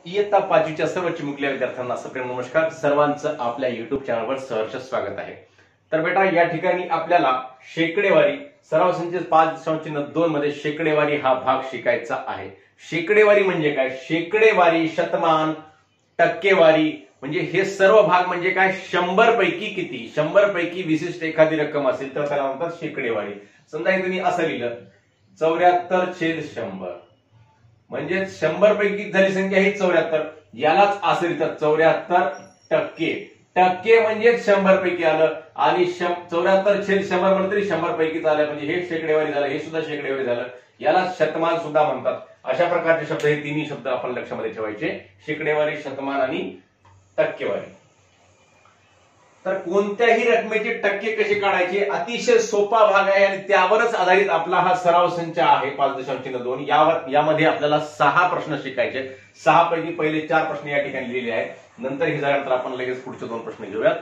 इयत्ता 5वीच्या सर्व चिमुकल्या विद्यार्थ्यांना सप्रेम नमस्कार. सर्वांचं आपल्या युट्यूब चॅनलवर सहर्ष स्वागत आहे. तर बेटा, या ठिकाणी आपल्याला शेकडेवारी सराव संच 5.2 मध्ये शेकडेवारी हा भाग शिकायचा आहे. शेकडेवारी म्हणजे काय? शेकडेवारी, शतमान, टक्केवारी म्हणजे हे सर्व भाग म्हणजे काय? 100 पैकी किती, 100 पैकी विशिष्ट एखादी रक्कम असेल तर त्याला म्हणतात शेकडेवारी. समजा तुम्ही असं लिहिलं 74/100 म्हणजे 100 पैकी झाली संख्या ही 74. यालाच असं लिहितात 74%. टक्के म्हणजे 100 पैकी आलं आणि 74/100 म्हणलं तरी 100 पैकीच आलं म्हणजे हे शेकडेवारी झालं. हे सुद्धा शेकडेवारी झालं. याला शतमान सुद्धा म्हणतात. अशा प्रकारचे शब्द, हे तिन्ही शब्द आपण लक्षामध्ये ठेवायचे: शेकडेवारी, शतमान आणि टक्केवारी. तर कोणत्याही रकमेचे टक्के कसे काढायचे अतिशय सोपा भाग आहे आणि त्यावरच आधारित आपला हा सराव संच आहे 5.2. यामध्ये आपल्याला 6 प्रश्न शिकायचे. 6 पैकी पहिले 4 प्रश्न या ठिकाणी लिहिले आहेत. नंतर हे झाल्यानंतर आपण लगेच पुढचे 2 प्रश्न घेऊयात.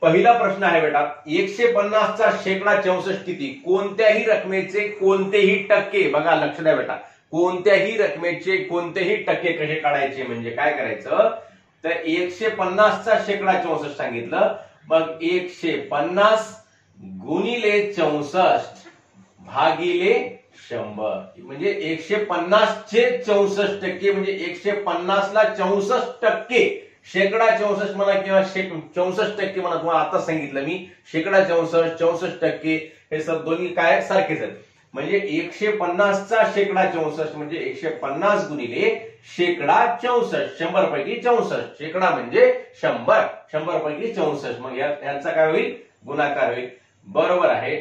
पहिला प्रश्न आहे बेटा, 150 चा शेकडा 64 किती? कोणत्याही रकमेचे कोणतेही टक्के, बघा लक्ष द्या बेटा, कोणत्याही रकमेचे कोणतेही टक्के कसे काढायचे म्हणजे काय करायचं? तर 150 चा शेकडा 64 सांगितलं. मग 150 गुणिले 64 भागिले 100 म्हणजे 150 चे 64 टक्के म्हणजे 150 ला 64 टक्के. शेकडा 64 म्हणा किंवा 64 टक्के म्हणा, तुम्हाला आता सांगितलं मी. शेकडा 64, 64 टक्के हे सब दोन्ही काय सारखेच आहेत. म्हणजे 150 चा शेकडा 64 म्हणजे 150 गुणिले शेकडा 64, 100 पैकी 64. शेकडा म्हणजे 100, 100 पैकी 64. मग यांचा काय होईल? गुणाकार होईल. बरोबर आहे.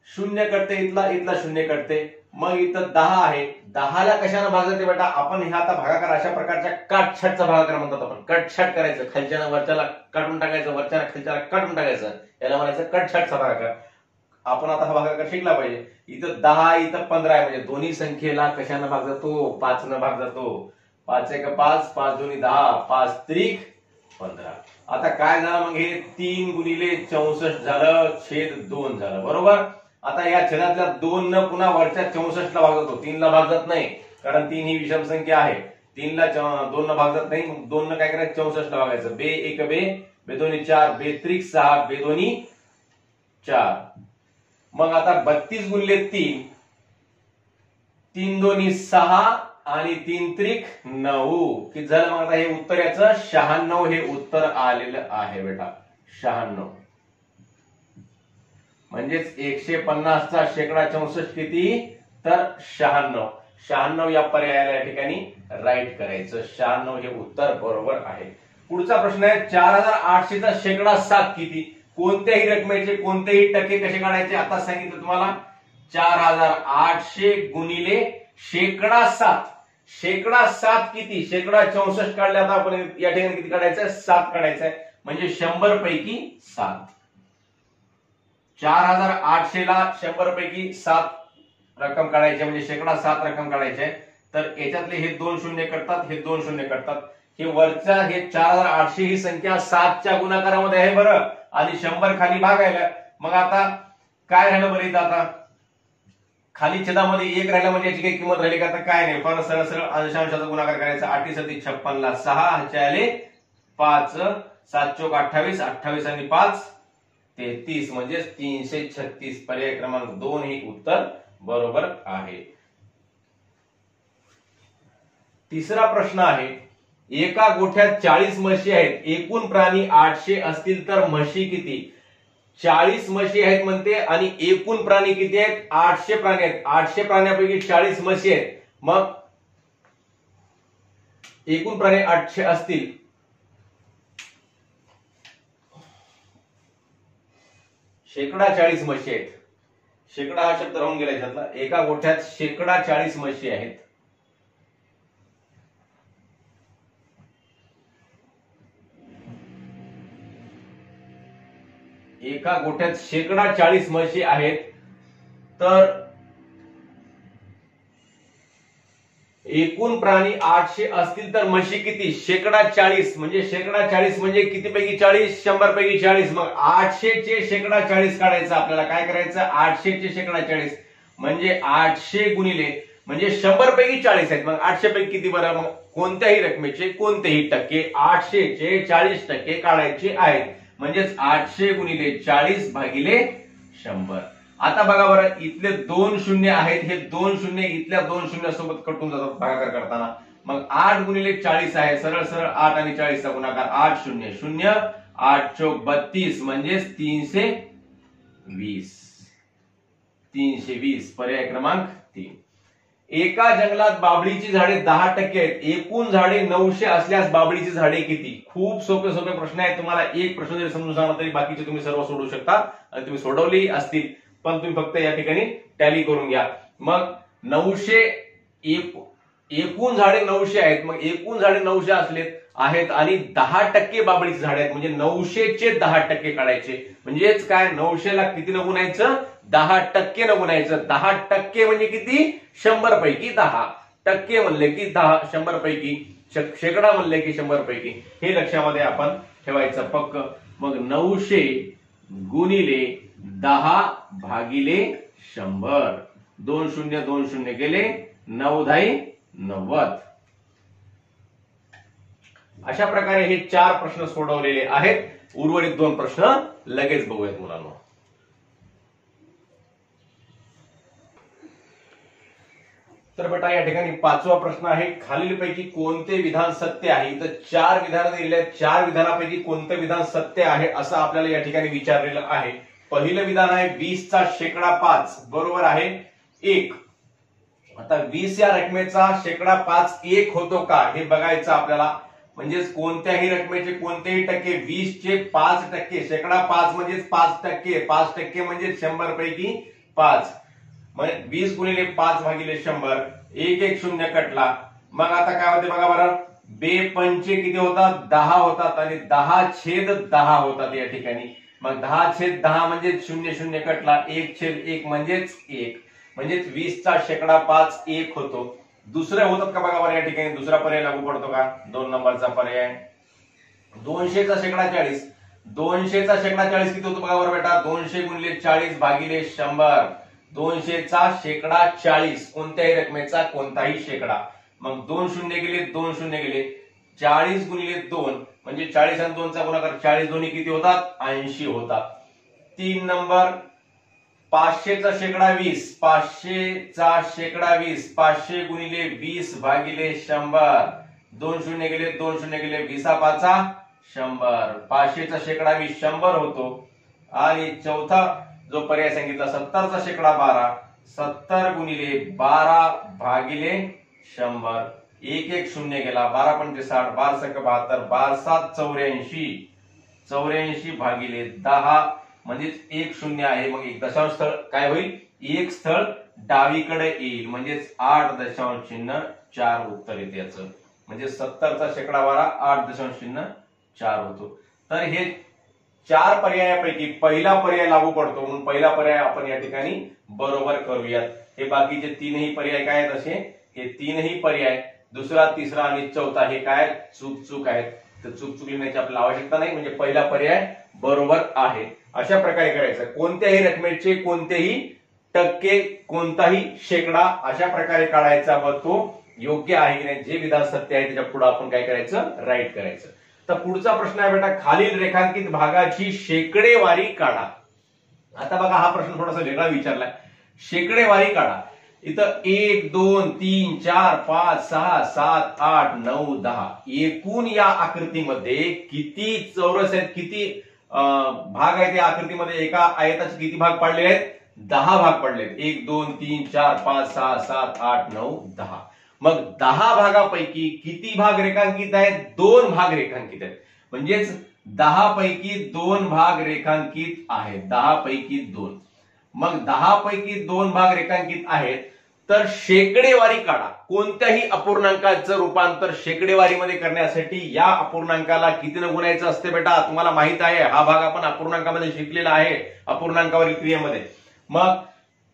शून्य कटते, इथला शून्य कटते. मग इथं 10 आहे. 10 ला कशाने भागायचे बेटा? आपण हे आता भागाकार अशा प्रकारच्या काटछाटचा भागाकार म्हणतात. आपण कटछाट करायचं, खालच्यानं वरच्याला काढून टाकायचं, वरच्याला खालच्याला काढून टाकायचं, याला म्हणायचं कटछाटचा भागाकार. आपण आता हा भागाकार शिकला पाहिजे. इथं 10, इथं 15 आहे म्हणजे दोन्ही संख्येला कशाने भाग जातो? 5 न भाग जातो. 5 एक 5, 5 दोन्ही 10, 5 त्रिक 15. आता काय झालं? मग हे 3 गुणिले 64 झालं, छेद 2 झालं. बरोबर. आता या छेदातल्या 2 न पुन्हा वरच्या 64 ला भाग जातो. 3 ला भाग जात नाही, कारण 3 ही विषम संख्या आहे. 3 ला 2 न भाग जात नाही. 2 न काय करायचं? 64 ला भागायचं. बे एक बे, बे दोन्ही 4, बे त्रिक 6, बे दोन्ही 4. मग आता 32 गुणिले 3, 3 दोन्ही 6 आणि 3 त्रिक 9. किती झालं? मग आता हे उत्तर याचं 96 हे उत्तर आलेलं आहे बेटा. 96 म्हणजेच 150 चा शेकडा 64 किती? तर 96. 96 या पर्यायाला या ठिकाणी राईट करायचं. 96 हे उत्तर बरोबर आहे. पुढचा प्रश्न आहे, 4800 चा शेकडा 7 किती? कोणत्याही रकमेचे कोणतेही टक्के कसे काढायचे आता सांगितलं तुम्हाला. 4800 गुणिले शेकडा 7. शेकडा 7 किती? शेकडा 64 काढले. आता आपण या ठिकाणी किती काढायचंय? 7 काढायचंय म्हणजे 100 पैकी 7. 4800 ला 100 पैकी 7 रक्कम काढायची म्हणजे शेकडा 7 रक्कम काढायचे. तर याच्यातले हे 2 शून्य कटतात, हे 2 शून्य कटतात. हे वरच्या हे 4800 ही संख्या 7 च्या गुणाकारामध्ये आहे बरं, आणि 100 खाली भागायला. मग आता काय राहिलं बरं? इथं आता खाली छेदामध्ये 1 राहिला म्हणजे याची काही किंमत राहिली का? आता काय नाही, पण सरळ सरळ अंशांशाचा गुणाकार करायचा. 8 × 56 ला 6, ह्याचे आले 5, 7 चोक 28, 28 आणि 5 33 म्हणजे 336. पर्याय क्रमांक 2 हे उत्तर बरोबर आहे. तिसरा प्रश्न आहे, एका गोठ्यात 40 म्हशी आहेत. एकूण प्राणी 800 असतील तर म्हशी किती? 40 म्हशी आहेत म्हणते आणि एकूण प्राणी किती आहेत? 800 प्राणी आहेत. 800 प्राण्यापैकी 40 म्हशी आहेत. मग एकूण प्राणी 800 असतील. शेकडा 40 म्हशी आहेत. शेकडा हा शब्द राहून गेला याच्यातला. एका गोठ्यात शेकडा 40 म्हशी आहेत. एका गोठ्यात शेकडा 40 म्हशी आहेत. तर एकूण प्राणी 800 असतील तर म्हशी किती? शेकडा 40 म्हणजे शेकडा 40 म्हणजे किती पैकी 40? 100 पैकी 40. मग 800 चे शेकडा 40 काढायचं आपल्याला. काय करायचं? 800 चे शेकडा 40 म्हणजे 800 गुणिले म्हणजे 100 पैकी 40 आहेत. मग 800 पैकी किती बरं? मग कोणत्याही रकमेचे कोणतेही टक्के 800 चे 40% काढायचे आहेत. म्हणजेच 800 गुणिले 40 भागिले 100. आता बघा बरं, इथले 2 शून्य आहेत, हे 2 शून्य इथल्या 2 शून्यासोबत कटून जातात भागाकार करताना. मग 8 गुणिले 40 आहे, सरळ सरळ 8 आणि 40 चा गुणाकार, 8 शून्य शून्य, 8 चौक 32 म्हणजेच 320. 320 पर्याय क्रमांक 3. एका जंगलात बाबळीची झाडे 10% आहेत, एकूण झाडे 900 असल्यास बाबळीची झाडे किती? खूप सोपे सोपे प्रश्न आहेत. तुम्हाला एक प्रश्न जरी समजून सांगला तरी बाकीचे तुम्ही सर्व सोडवू शकता आणि तुम्ही सोडवली असतील, पण तुम्ही फक्त या ठिकाणी टॅली करून घ्या. मग 900 एकूण झाडे 900 आहेत. मग एकूण झाडे 900 असलेत आहेत आणि 10% बाबळीची झाडे आहेत, म्हणजे 900 चे 10% काढायचे. म्हणजेच काय, 900 ला किती न गुणायचं? 10% न गुणायचं. 10% म्हणजे किती? 100 पैकी 10. टक्के म्हणले की 10, 100 पैकी, शेकडा म्हणले की 100 पैकी. हे लक्षामध्ये आपण ठेवायचं पक्क. मग 900 गुणिले 10 भागिले 100. 2 शून्य 2 शून्य गेले, 9 10 90. अशा प्रकारे हे 4 प्रश्न सोडवलेले आहेत. उर्वरित 2 प्रश्न लगेच बघूयात मुलांना. तर बेटा या ठिकाणी 5वा प्रश्न आहे, खालीलपैकी कोणते विधान सत्य आहे? इथं 4 विधान दिलेले आहेत. 4 विधानापैकी कोणतं विधान सत्य आहे असं आपल्याला या ठिकाणी विचारलेलं आहे. पहिलं विधान आहे 20 चा शेकडा 5 बरोबर आहे 1. आता 20 या रकमेचा शेकडा 5 1 होतो का हे बघायचं आपल्याला. म्हणजेच कोणत्याही रकमेचे कोणतेही टक्के 20 चे 5%, शेकडा 5 म्हणजेच 5%, 5% म्हणजे 100 पैकी 5. मग 20 गुणिले 5 भागिले 100, 1 1 शून्य कटला. मग आता काय होते बघा बरं, 2 पंचे किती होतात? 10 होतात आणि 10/10 होतात या ठिकाणी. मग 10/10 म्हणजे 0 0 कटला, 1/1 म्हणजेच 1. म्हणजेच 20 चा शेकडा 5 1 होतो. दुसरे होतात का बघा बरं या ठिकाणी, दुसरा पर्याय लागू पडतो का? 2 नंबरचा पर्याय. 200 चा शेकडा 40, 200 चा शेकडा 40 किती होतो बघा बरं बेटा? 200 गुणिले 40 भागिले 100. 200 चा शेकडा 40, कोणत्याही रकमेचा कोणताही शेकडा. मग 2 शून्य गेले, 2 शून्य गेले, 40 गुणिले 2 म्हणजे 40 आणि 2 चा गुणाकार, 40 दोन्ही किती होतात? 80 होतात. 3 नंबर 500 चा शेकडा 20, 500 चा शेकडा 20, 500 गुणिले 20 भागिले 100. 2 शून्य गेले, 2 शून्य गेले, 20/5 100. 500 चा शेकडा 20 100 होतो. आणि चौथा जो पर्याय सांगितला 70 चा शेकडा 12, 70 गुणिले 12 भागिले 100. 1 1 शून्य गेला, 12 पंचे 60, 12 सक 72, 12 7 84, 84 भागिले 10 म्हणजेच 1 शून्य आहे. मग एक दशांश स्थळ काय होईल? एक स्थळ डावीकडे येईल, म्हणजेच 8.04 उत्तर येते याचं. म्हणजे 70 चा शेकडा 12 8.04 होतो. तर हे 4 पर्यायापैकी पहिला पर्याय लागू पडतो, म्हणून पहिला पर्याय आपण या ठिकाणी बरोबर करूयात. हे बाकीचे 3ही पर्याय काय आहेत? असे हे 3ही पर्याय दुसरा, तिसरा आणि चौथा हे काय चूक आहेत. तर चूक लिहिण्याची आपल्याला आवश्यकता नाही, म्हणजे पहिला पर्याय बरोबर आहे. अशा प्रकारे करायचं. कोणत्याही रकमेचे कोणतेही टक्के, कोणताही शेकडा अशा प्रकारे काढायचा व तो योग्य आहे की नाही, जे विधान सत्य आहे त्याच्या पुढे आपण काय करायचं? राईट करायचं. तर पुढचा प्रश्न आहे बेटा, खालील रेखांकित भागाची शेकडेवारी काढा. आता बघा हा प्रश्न थोडासा वेगळा विचारलाय. शेकडेवारी काढा. इथं 1 2 3 4 5 6 7 8 9 10 एकूण या आकृतीमध्ये किती चौरस आहेत, किती भाग आहेत या आकृतीमध्ये? एका आयताचे किती भाग पडलेले आहेत? 10 भाग पडलेत. 1 2 3 4 5 6 7 8 9 10. मग 10 भागापैकी किती भाग रेखांकित आहेत? 2 भाग रेखांकित आहेत. म्हणजेच 10 पैकी 2 भाग रेखांकित आहेत. 10 पैकी 2. मग 10 पैकी 2 भाग रेखांकित आहेत, तर शेकडेवारी काढा. कोणत्याही अपूर्णांकाचं रूपांतर शेकडेवारीमध्ये करण्यासाठी या अपूर्णांकाला कितीने गुणायचं असते बेटा? तुम्हाला माहित आहे, हा भाग आपण अपूर्णांकामध्ये शिकलेला आहे, अपूर्णांकावरील क्रियेमध्ये. मग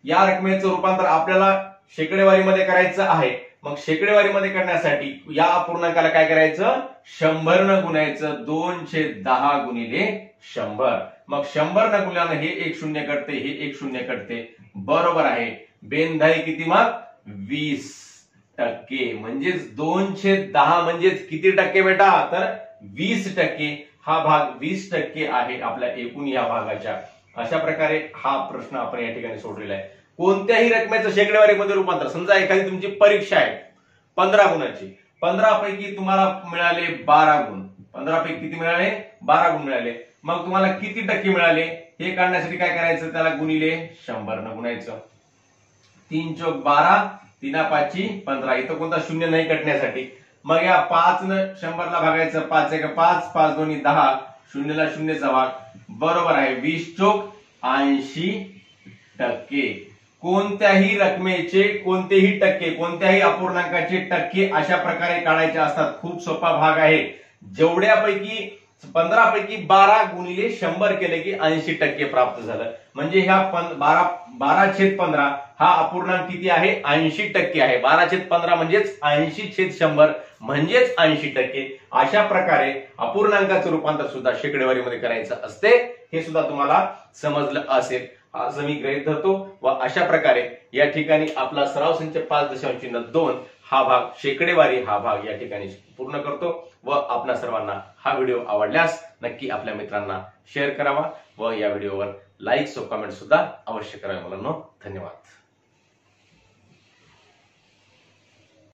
या रकमेचं रूपांतर आपल्याला शेकडेवारीमध्ये करायचं आहे. मग शेकडेवारीमध्ये करण्यासाठी या अपूर्णांकाला काय करायचं? 100 न गुणायचं. 2/10 गुणिले 100. मग 100 न गुणल्यानं हे 1 शून्य कटते, हे 1 शून्य कटते. बरोबर आहे. 2 10 किती? मग 20%. म्हणजेच 2/10 म्हणजेच किती टक्के बेटा, तर 20%. हा भाग 20% आहे आपल्या एकूण या भागाच्या. अशा प्रकारे हा प्रश्न आपण या ठिकाणी सोडलेला आहे. कोणत्याही रकमेचं शेकडेवारीमध्ये रूपांतर, समजा एखादी तुमची परीक्षा आहे 15 गुणाची, 15 पैकी तुम्हाला मिळाले 12 गुण, 15 पैकी किती मिळाले, 12 गुण मिळाले. मग तुम्हाला किती टक्के मिळाले हे काढण्यासाठी काय करायचं, त्याला गुणिले 100 न गुणायचं. 3 चौक 12, 3 5 15. इथं कोणता शून्य नाही कटण्यासाठी. मग या 5 न 100 ला भागायचं, 5 1 5, 5 2 10, शून्यला शून्यचा भाग, बरोबर आहे 20 चौक 80%. कोणत्याही रकमेचे कोणतेही टक्के, कोणत्याही अपूर्णांकाचे टक्के अशा प्रकारे काढायचे असतात. खूप सोपा भाग आहे. जेवढ्यापैकी 15 पैकी 12 गुणिले 100 केले की 80% प्राप्त झालं. म्हणजे ह्या 12/15 हा अपूर्णांक किती आहे, 80% आहे. 12/15 म्हणजेच 80/100 म्हणजेच 80%. अशा प्रकारे अपूर्णांकाचं रूपांतर सुद्धा शेकडेवारीमध्ये करायचं असते. हे सुद्धा तुम्हाला समजलं असेल असं मी गृहीत धरतो. व अशा प्रकारे या ठिकाणी आपला सराव संच 5.2 हा भाग शेकडेवारी हा भाग या ठिकाणी पूर्ण करतो. व आपल्या सर्वांना हा व्हिडिओ आवडल्यास नक्की आपल्या मित्रांना शेअर करावा व या व्हिडिओवर लाईक्स व कमेंट सुद्धा अवश्य करावे मुलांनो. धन्यवाद.